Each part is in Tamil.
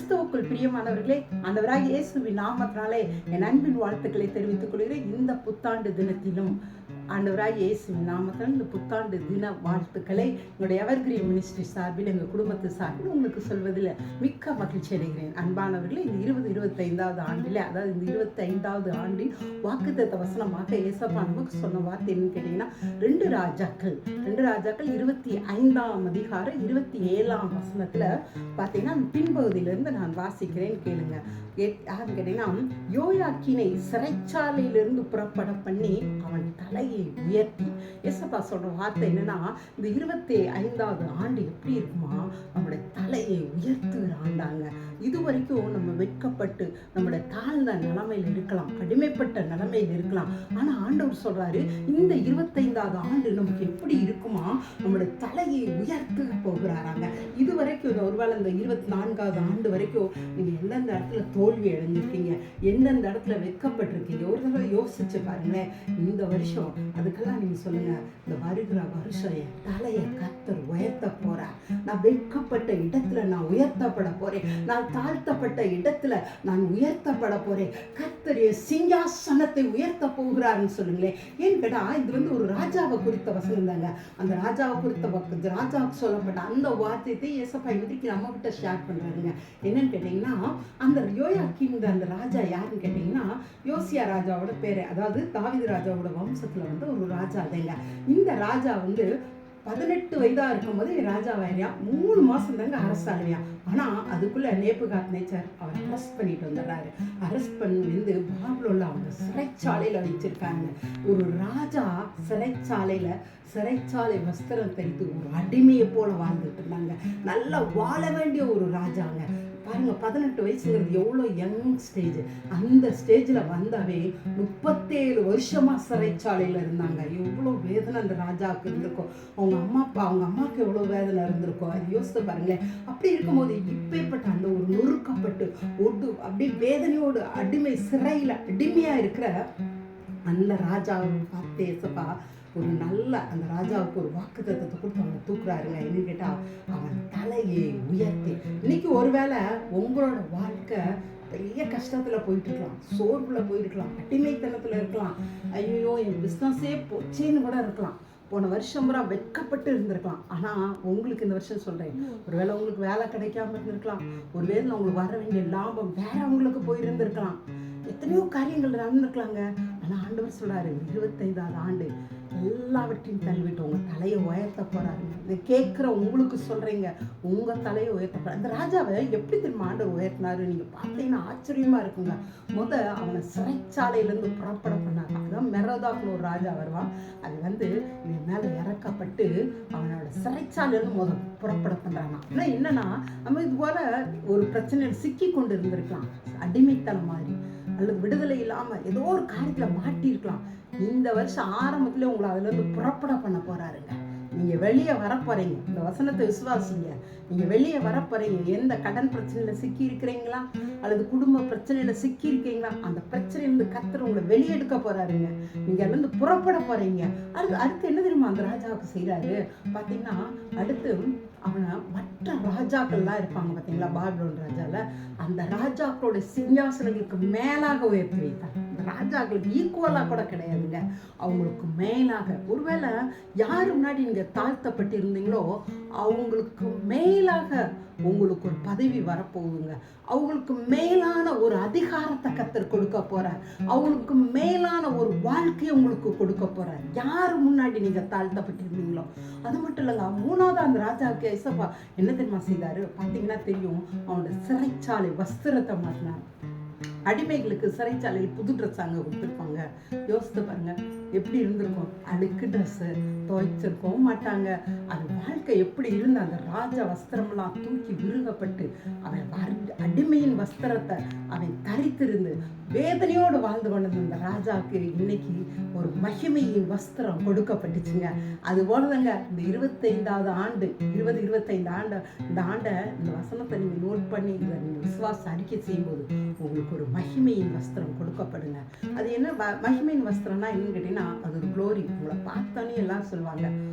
கிறிஸ்துவுக்குள் பிரியமானவர்களே, ஆண்டவராகிய இயேசுவின் நாமத்தினாலே என் அன்பின் வாழ்த்துக்களை தெரிவித்துக் கொள்கிறேன். இந்த புத்தாண்டு தினத்திலும் ஆண்டவராகிய இயேசுவின் நாமத்தில் இந்த புத்தாண்டு தின வாழ்த்துக்களை என்னுடைய எவர்கிரீன் மினிஸ்ட்ரி சார்பில் எங்கள் குடும்பத்து சார்பில் உங்களுக்கு சொல்வதில் மிக்க மகிழ்ச்சி அடைகிறேன். அன்பானவர்களே, இந்த 2025வது ஆண்டில், அதாவது இந்த 25வது ஆண்டின் வாக்குத்தத்த வசனமாக ஏசப்பா நமக்கு சொன்ன வார்த்தை என்னன்னு கேட்டீங்கன்னா, 2 ராஜாக்கள் 25ஆம் அதிகாரம் 27ஆம் வசனத்துல பார்த்தீங்கன்னா பின்பகுதியிலிருந்து நான் வாசிக்கிறேன், கேளுங்க. யாருன்னு கேட்டீங்கன்னா, யோயாக்கீனை சிறைச்சாலையிலிருந்து புறப்பட பண்ணி அவன் தலையை உயர்த்தி. ஏசப்பா சொல்ற வார்த்தை என்னன்னா, இந்த 25வது ஆண்டு எப்படி இருக்குமா, நம்முடைய தலையை உயர்த்துகிற ஆண்டாங்க. இதுவரைக்கும் நம்ம வெட்கப்பட்டு நம்முடைய தாழ்ந்த நிலைமையில் இருக்கலாம், அடிமைப்பட்ட நிலைமையில் இருக்கலாம். ஆனா ஆண்டவர் சொல்றாரு, இந்த 25வது ஆண்டு நமக்கு எப்படி இருக்குமா, நம்முடைய தலையை உயர்த்த போகிறாராங்க. இதுவரைக்கும் ஒருவேளை இந்த 24வது ஆண்டு வரைக்கும் நீங்க எந்தெந்த இடத்துல தோல்வி அடைஞ்சிருக்கீங்க, எந்தெந்த இடத்துல வெட்கப்பட்டிருக்கீங்க, ஒரு தடவை யோசிச்சு பாருங்களேன். இந்த வருஷம் அதுக்கெல்லாம் நீங்க சொல்லுங்க, இந்த வருகிற வருஷம் என் தலையை கர்த்தர் உயர்த்த போறார். நான் வெட்கப்பட்ட இடத்துல நான் உயர்த்தப்பட போறேன், நான் தாழ்த்தப்பட்ட இடத்துல நான் உயர்த்தப்பட போறேன். கர்த்தர் சிங்காசனத்தை உயர்த்த போகிறார்னு சொல்லுங்களேன். ஏன்னு கேட்டா, இது ஒரு ராஜாவை குறித்த வசனம் தாங்க. அந்த ராஜாவை குறித்த ராஜாவுக்கு சொல்லப்பட்ட அந்த வார்த்தையை ஏசப்பா இன்றைக்கு நம்ம கிட்ட ஷேர் பண்றாருங்க. என்னன்னு கேட்டீங்கன்னா, அந்த யோயாக்கீன் அந்த ராஜா யாருன்னு கேட்டீங்கன்னா, யோசியா ராஜாவோட பேரு, அதாவது தாவீது ராஜாவோட வம்சத்துல ஒரு ராஜா இல்லைங்க. இந்த ராஜா 18 வயதா இருக்கும்போது ராஜாவாயிரியா. 3 மாசம் தாங்க அரசாளுவியா. ஆனா அதுக்குள்ள நேபுகாத்நேச்சர் அவர் அரெஸ்ட் பண்ணிட்டு வந்துடுறாரு. அரெஸ்ட் பண்ணி பாபிலோன்ல அவங்க சிறைச்சாலையில வச்சிருக்காங்க. ஒரு ராஜா சிறைச்சாலை வஸ்திரம் தரித்து ஒரு அடிமையை போல வாழ்ந்துட்டு இருந்தாங்க. நல்லா வாழ வேண்டிய ஒரு ராஜாங்க. பாருங்க, 18 வயசுங்கிறது எவ்வளோ யங் ஸ்டேஜ். அந்த ஸ்டேஜில் வந்தாவே 37 வருஷமா சிறைச்சாலையில் இருந்தாங்க. எவ்வளோ வேதனை அந்த ராஜாவுக்கு இருந்திருக்கும். அவங்க அம்மாவுக்கு எவ்வளோ வேதனை இருந்திருக்கும். அது யோசித்து பாருங்களேன். அப்படி இருக்கும்போது இப்பேற்பட்ட அந்த ஒரு நொறுக்கப்பட்டு அப்படி வேதனையோடு சிறையில் அடிமையாக இருக்கிற அந்த ராஜாவை பார்த்து ஏசப்பா அந்த ராஜாவுக்கு ஒரு வாக்குத்தத்தத்தை கொடுத்து அவனை தூக்குறாருங்க. என்னன்னு கேட்டா, அவன் தலையை உயர்த்தி. இன்னைக்கு ஒருவேளை உங்களோட வாழ்க்கை பெரிய கஷ்டத்துல போயிட்டு இருக்கலாம், சோர்வுல போயிருக்கலாம், அடிமைத்தனத்துல இருக்கலாம், ஐயோ என் பிஸ்னஸே போச்சேன்னு கூட இருக்கலாம். போன வருஷம் பூரா வெட்கப்பட்டு இருந்திருக்கலாம். ஆனா உங்களுக்கு இந்த வருஷம் சொல்றேன், ஒருவேளை உங்களுக்கு வேலை கிடைக்காம இருந்திருக்கலாம், ஒருவேளை உங்களுக்கு வர வேண்டிய லாபம் வேற அவங்களுக்கு போயிருந்திருக்கலாம், எத்தனையோ காரியங்கள் நடந்திருக்கலாங்க. ஆனா ஆண்டவர் சொல்றாரு, 25வது ஆண்டு எல்லாவற்றையும் தள்ளிவிட்டு உங்க தலையை உயர்த்த போறாருங்க. இதை கேட்கிற உங்களுக்கு சொல்றீங்க, உங்க தலையை உயர்த்த போறாரு. அந்த ராஜாவை எப்படி திரும்ப ஆண்டவர் உயர்த்தினாரு நீங்க பார்த்தீங்கன்னா ஆச்சரியமா இருக்குங்க. அவனை சிறைச்சாலையிலிருந்து புறப்பட பண்ணாங்க. அதான் மெரோதாக்னு ஒரு ராஜா வருவான். அது இவன் மேல இறக்கப்பட்டு அவனோட சிறைச்சாலையிலிருந்து புறப்பட பண்றாங்க. ஆனா என்னன்னா, நம்ம இது போல ஒரு பிரச்சனையில் சிக்கி கொண்டு இருந்திருக்கலாம், அடிமைத்தனம் மாதிரி, அல்லது விடுதலை இல்லாம ஏதோ ஒரு காரியத்துல மாட்டிருக்கலாம். இந்த வருஷம் ஆரம்பத்துல உங்களை அதுல இருந்து புறப்பட பண்ண போறாருங்க. நீங்க வெளியே வரப்போறீங்க. இந்த வசனத்தை விசுவாசிங்க. நீங்க வெளியே வரப்போறீங்க. எந்த கடன் பிரச்சனையில சிக்கி இருக்கிறீங்களா, அல்லது குடும்ப பிரச்சனையில சிக்கி இருக்கீங்களா, அந்த பிரச்சனையிலிருந்து கர்த்தர் உங்களை வெளியே எடுக்க போறாருங்க. நீங்க அதுல இருந்து புறப்பட போறீங்க. அடுத்து என்ன தெரியுமா அந்த ராஜாவுக்கு செய்யறாரு பாத்தீங்கன்னா, அடுத்து அவனை மற்ற ராஜாக்கள்லாம் இருப்பாங்க பார்த்தீங்களா, பாபிலோன் ராஜால, அந்த ராஜாக்களோட சிங்காசனங்களுக்கு மேலாக உயர்த்தி வைத்தாங்க. அந்த ராஜாக்களுக்கு ஈக்குவலா கூட கிடையாதுங்க, அவங்களுக்கு மேலாக. ஒருவேளை யாரு முன்னாடி நீங்க தாழ்த்தப்பட்டு இருந்தீங்களோ அவங்களுக்கு மேலாக உங்களுக்கு ஒரு பதவி வரப்போகுதுங்க. அவங்களுக்கு மேலான ஒரு அதிகாரத்தை கர்த்தர் கொடுக்க போறார். அவங்களுக்கு மேலான ஒரு வாழ்க்கையை உங்களுக்கு கொடுக்க போறார். யாரு முன்னாடி நீங்க தாழ்த்தப்பட்டு இருந்தீங்களோ. அது மட்டும் இல்லைங்க, 3வது அந்த ராஜாவுக்கு ஏசப்பா என்ன தெரியுமா செய்தாரு பார்த்தீங்கன்னா தெரியும், அவனோட சிறைச்சாலை வஸ்திரத்தை மாட்டினார். அடிமைகளுக்கு சிறைச்சாலையில் புது ட்ரெஸ் அங்கே கொடுத்துருப்பாங்க. யோசித்து பாருங்க, எப்படி இருந்திருக்கும். அழுக்கு ட்ரெஸ்ஸு துவைச்சிருக்கவும் மாட்டாங்க. அது வாழ்க்கை எப்படி இருந்த அந்த ராஜா வஸ்திரம்லாம் தூக்கி விருகப்பட்டு அவன் அடிமையின் வஸ்திரத்தை அவன் தரித்திருந்து வேதனையோடு வாழ்ந்து கொண்டிருந்த அந்த ராஜாவுக்கு இன்னைக்கு ஒரு மகிமையின் வஸ்திரம் கொடுக்கப்பட்டுச்சுங்க. அது போலதாங்க இந்த 25வது ஆண்டு 2025 இந்த வசனத்தை நீங்க நோட் பண்ணி இதை நீங்க விசுவாச அறிக்கை செய்யும்போது உங்களுக்கு ஒரு மகிமையின் வஸ்திரம் கொடுக்கப்படுங்க. அது என்ன மகிமையின் வஸ்திரம்னா என்னன்னு கேட்டீங்கன்னா, அது ஒரு க்ளோரி. உங்களை பார்த்தோன்னே எல்லாம் சொல்லுவாங்க,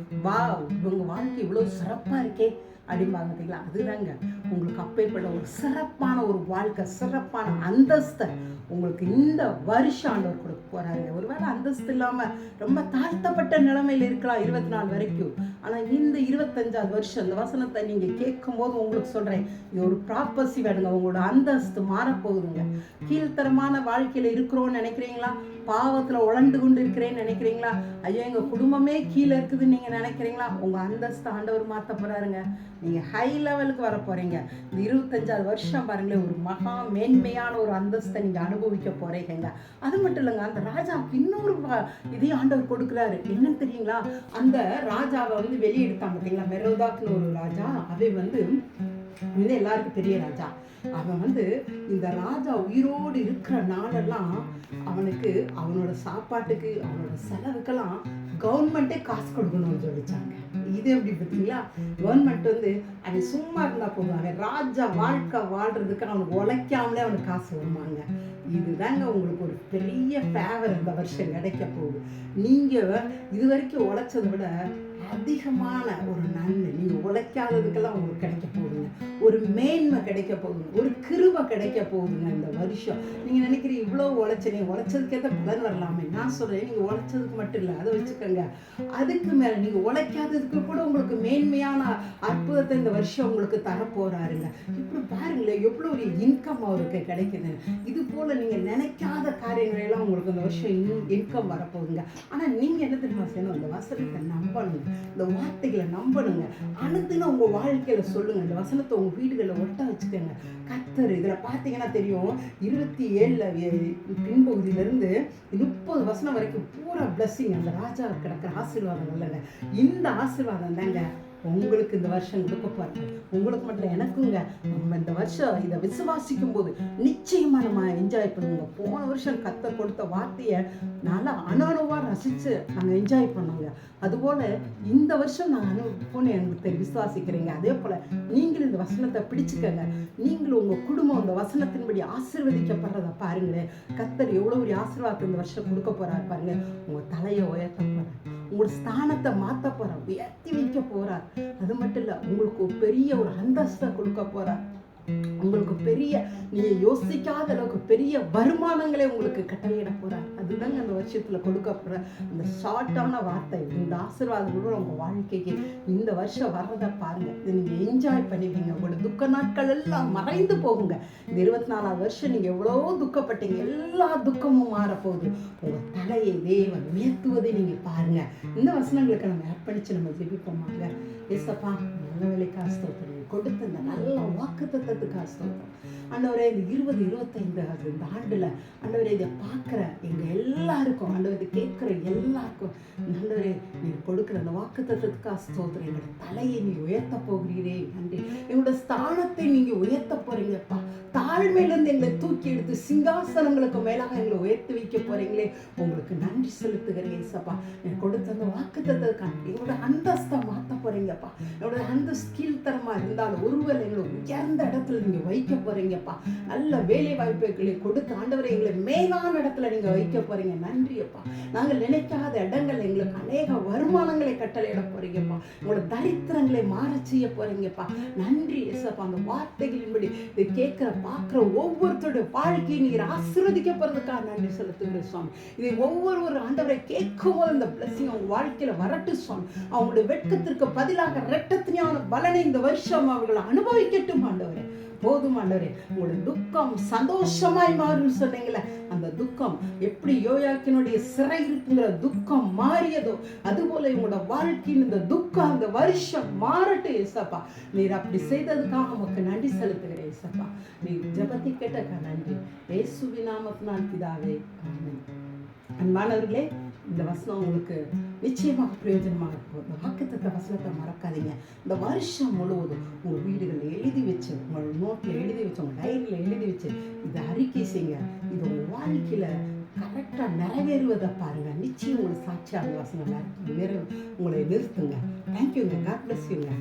வா உங்க வாழ்க்கை இவ்வளவு சிறப்பா இருக்கே அப்படிம்பாங்க. பார்த்தீங்களா, அதுதாங்க உங்களுக்கு அப்பேற்பட்ட ஒரு சிறப்பான ஒரு வாழ்க்கை, சிறப்பான அந்தஸ்தை உங்களுக்கு இந்த வருஷம் ஆண்டவர் கொடுக்க போறாருங்க. ஒருவேளை அந்தஸ்து இல்லாம ரொம்ப தாழ்த்தப்பட்ட நிலைமையில இருக்கலாம் 24 வரைக்கும். ஆனா இந்த 25வது வருஷம் இந்த வசனத்தை நீங்க கேட்கும் போது உங்களுக்கு சொல்றேன், இது ஒரு ப்ராப்பர்சி வேணுங்க. உங்களோட அந்தஸ்து மாறப்போகுதுங்க. கீழ்த்தரமான வாழ்க்கையில இருக்கிறோம்னு நினைக்கிறீங்களா? பாவத்துல உழண்டு கொண்டு இருக்கிறேன்னு நினைக்கிறீங்களா? ஐயோ எங்க குடும்பமே கீழே இருக்குதுன்னு நீங்க நினைக்கிறீங்களா? உங்க அந்தஸ்து ஆண்டவர் மாத்த போறாருங்க. நீங்க ஹை லெவலுக்கு வர போறீங்க. இந்த 25வது வருஷம் பாருங்களேன், ஒரு மகா மேன்மையான ஒரு அந்தஸ்தை நீங்க அனுபவிக்க போறீங்க. அது மட்டும் இல்லைங்க, அந்த ராஜாவுக்கு இன்னொரு இதையும் ஆண்டவர் கொடுக்குறாரு. என்னன்னு தெரியுங்களா? அந்த ராஜாவை வெளியெடுத்தான் பார்த்தீங்களா, மெரோதாக்னு ஒரு ராஜா. அவன் எல்லாருக்கும் பெரிய ராஜா. அவன் இந்த ராஜா உயிரோடு இருக்கிற நாளெல்லாம் அவனுக்கு அவனோட சாப்பாட்டுக்கு அவனோட செலவுக்கெல்லாம் கவர்மெண்ட்டே காசு கொடுக்கணும்னு சொல்லிச்சாங்க. இது எப்படி பார்த்தீங்களா? கவர்மெண்ட் அவன் சும்மா இருந்தா போதும், அவன் ராஜா வாழ்க்கை வாழ்றதுக்கு அவனுக்கு உழைக்காமலே அவனுக்கு காசு வருவாங்க. இதுதாங்க உங்களுக்கு ஒரு பெரிய ஃபேவர் இந்த வருஷம் கிடைக்க போகுது. நீங்க இது வரைக்கும் உழைச்சதை விட அதிகமான ஒரு நன்மை நீங்க உழைக்காததுக்கெல்லாம் உங்களுக்கு கிடைக்க போகுதுங்க. ஒரு மேன்மை கிடைக்க போகுதுங்க, ஒரு கிருபை கிடைக்க போகுதுங்க இந்த வருஷம். நீங்க நினைக்கிறீங்க இவ்வளவு உழைச்சதுக்கேற்ற பலன் வரலாமே. நான் சொல்றேன், நீங்க உழைச்சதுக்கு மட்டும் இல்லை, அதை வச்சுக்கோங்க. அதுக்கு மேல நீங்க உழைக்காததுக்கு கூட உங்களுக்கு மேன்மையான அற்புதத்தை இந்த வருஷம் உங்களுக்கு தரப்போறாருங்க. இப்படி பாருங்களேன், எவ்வளவு ஒரு இன்கம் அவருக்கு கிடைக்குது. இது போல நீங்க நினைக்காத காரியங்கள் எல்லாம் உங்களுக்கு இந்த வருஷம் இன்கம் வரப்போகுதுங்க. ஆனா நீங்க என்ன தெரியுமா செய்யணும்? அந்த வசனத்தை நம்பணுங்க, இந்த வார்த்தைகளை நம்பணுங்க. அனுதினம் உங்க வாழ்க்கையில சொல்லுங்க. இந்த வசனத்தை உங்க வீடுகளில் ஒட்ட வச்சுக்கோங்க. கர்த்தர் இதுல பாத்தீங்கன்னா தெரியும், 27 பின்பகுதியிலிருந்து 30 வசனம் வரைக்கும் பூரா பிளஸ்ஸிங். அந்த ராஜா கிடக்கிற ஆசீர்வாதம் இல்லைங்க. இந்த ஆசீர்வாதம் தாங்க உங்களுக்கு இந்த வருஷம் கொடுக்க போறாங்க. உங்களுக்கு மட்டும் எனக்குங்க. நம்ம இந்த வருஷம் இதை விசுவாசிக்கும் போது நிச்சயமா நம்ம என்ஜாய் பண்ணுவோங்க. போன வருஷம் கர்த்தர் கொடுத்த வார்த்தையை நல்லா அணுவா ரசிச்சு நாங்கள் என்ஜாய் பண்ணோங்க. அதுபோல இந்த வருஷம் நான் அனுபவிப்போன்னு எனக்கு விசுவாசிக்கிறீங்க. அதே போல நீங்களும் இந்த வசனத்தை பிடிச்சுக்கங்க. நீங்களும் உங்க குடும்பம் இந்த வசனத்தின்படி ஆசீர்வதிக்கப்படுறத பாருங்களேன். கர்த்தர் எவ்வளவு ஒரு ஆசீர்வாதத்தை இந்த வருஷம் கொடுக்க போறாரு பாருங்க. உங்க தலையை உயர்த்த போறார், உங்களோட ஸ்தானத்தை மாற்ற போறார், உயர்த்தி வைக்க போறார். அது மட்டும் இல்ல, உங்களுக்கு ஒரு பெரிய ஒரு அந்தஸ்தை கொடுக்க போறார். உங்களுக்கு பெரிய நீங்க யோசிக்காத அளவுக்கு பெரிய வருமானங்களே உங்களுக்கு கட்டளையிட போறார். அதுதாங்க அந்த வருஷத்துல கொடுக்க போற இந்த ஷார்ட்டான வார்த்தை. இந்த ஆசீர்வாதங்களோட உங்க வாழ்க்கைக்கு இந்த வருஷம் வர்றதை பாருங்க. இதை நீங்க என்ஜாய் பண்ணுவீங்க. உங்களோட துக்க நாட்கள் எல்லாம் மறைந்து போகுங்க. இந்த 24வது வருஷம் நீங்க எவ்வளவோ துக்கப்பட்டீங்க, எல்லா துக்கமும் மாறப்போகுது. உங்க தலையை தேவன் உயர்த்துவதை நீங்க பாருங்க. இந்த வசனங்களுக்கு நம்ம அர்ப்பணிச்சு நம்ம ஜெபிப்போமாங்க. ஏசப்பா, நல்ல வேலைக்கு ஸ்தோத்திரம், கொடுத்த இந்த நல்ல வாக்குத்தத்தத்துக்கு ஸ்தோத்திரம். ஆண்டவரே, இந்த 2025 இந்த ஆண்டுல ஆண்டவரே இதை பார்க்குற எங்க எல்லாருக்கும், ஆண்டவரை கேட்குற எல்லாருக்கும் ஆண்டவரே நீர் கொடுக்குற அந்த வாக்குத்தத்தத்துக்கு ஸ்தோத்திரம். எங்களோட தலையை நீ உயர்த்த போகிறீரே, நன்றி. எங்களோட ஸ்தானத்தை நீங்க உயர்த்த போறீங்கப்பா. தாழ்மையிலிருந்து எங்களை தூக்கி எடுத்து சிங்காசனங்களுக்கு மேலாக எங்களை உயர்த்தி வைக்க போறீங்களே, உங்களுக்கு நன்றி செலுத்துகிறேன் ஏசப்பா. எனக்கு கொடுத்த அந்த வாக்குத்தத்தத்துக்காக எங்களோட அந்தஸ்தை மாற்ற போறீங்கப்பா. என்னோட அந்தஸ்து கீழ்த்தரமா இருந்தாலும் ஒருவேளை எங்களை உயர்ந்த இடத்துல நீங்க வைக்க போறீங்கப்பா. நல்ல வேலை வாய்ப்புகளை கொடுத்து ஆண்டவரை எங்களை மேலான இடத்துல நீங்க வைக்க போறீங்க. நன்றியப்பா. நாங்கள் நினைக்காத இடங்கள் எங்களுக்கு அநேக வருமானங்களை கட்டளையிட போறீங்கப்பா. உங்களோட தரித்திரங்களை மாற செய்ய போறீங்கப்பா. நன்றி ஏசப்பா. அந்த வார்த்தைகளின்படி இதை கேட்கிற பார்க்கிற ஒவ்வொருத்தருடைய வாழ்க்கையை நீர் ஆசீர்வதிக்கப்படுறதுக்காக நன்றி செலுத்துகிறேன் சுவாமி. இதை ஒவ்வொரு ஆண்டவரை கேட்கும் போது இந்த பிளஸிங் அவங்க வாழ்க்கையில வரட்டு சுவாமி. அவங்களுடைய வெட்கத்திற்கு பதிலாக இரட்டத்தினான பலனை இந்த வருஷம் அவர்களை அனுபவிக்கட்டும் ஆண்டவரே. போதும் ஆண்டவரே. உங்களுடைய துக்கம் சந்தோஷமாய் மாறும் சொன்னீங்களே, அந்த துக்கம் எப்படி யோயாக்கினுடைய சிறை இருக்குங்கிற துக்கம் மாறியதோ அதுபோல இவங்களோட வாழ்க்கையின் இந்த துக்கம் அந்த வருஷம் மாறட்டும் ஏசப்பா. நீர் அப்படி செய்ததுக்காக உமக்கு நன்றி செலுத்துகிறேன் ஏசப்பா. நீர் ஜெபத்தை கேட்டக்கா நன்றி. இயேசுவின் நாமத்தினால் பிதாவே, ஆமென். அன்பானவர்களே, இந்த வசனம் உங்களுக்கு நிச்சயமாக பிரயோஜனமாக இருக்கும். இந்த வாக்குத்தத்த வசனத்தை மறக்காதீங்க. இந்த வருஷம் முழுவதும் உங்கள் வீடுகளில் எழுதி வச்சு, உங்கள் நோட்டில் எழுதி வச்சு, உங்கள் டைரியில் எழுதி வச்சு இதை அறிக்கை செய்யுங்க. இது உங்கள் வாழ்க்கையில் கரெக்டாக நிறைவேறுவதை பாருங்கள். நிச்சயம் உங்களுக்கு சாட்சியாக வசனம் உங்களை நிறுத்துங்க. தேங்க்யூங்க. காட் பிளஸ் யூங்க.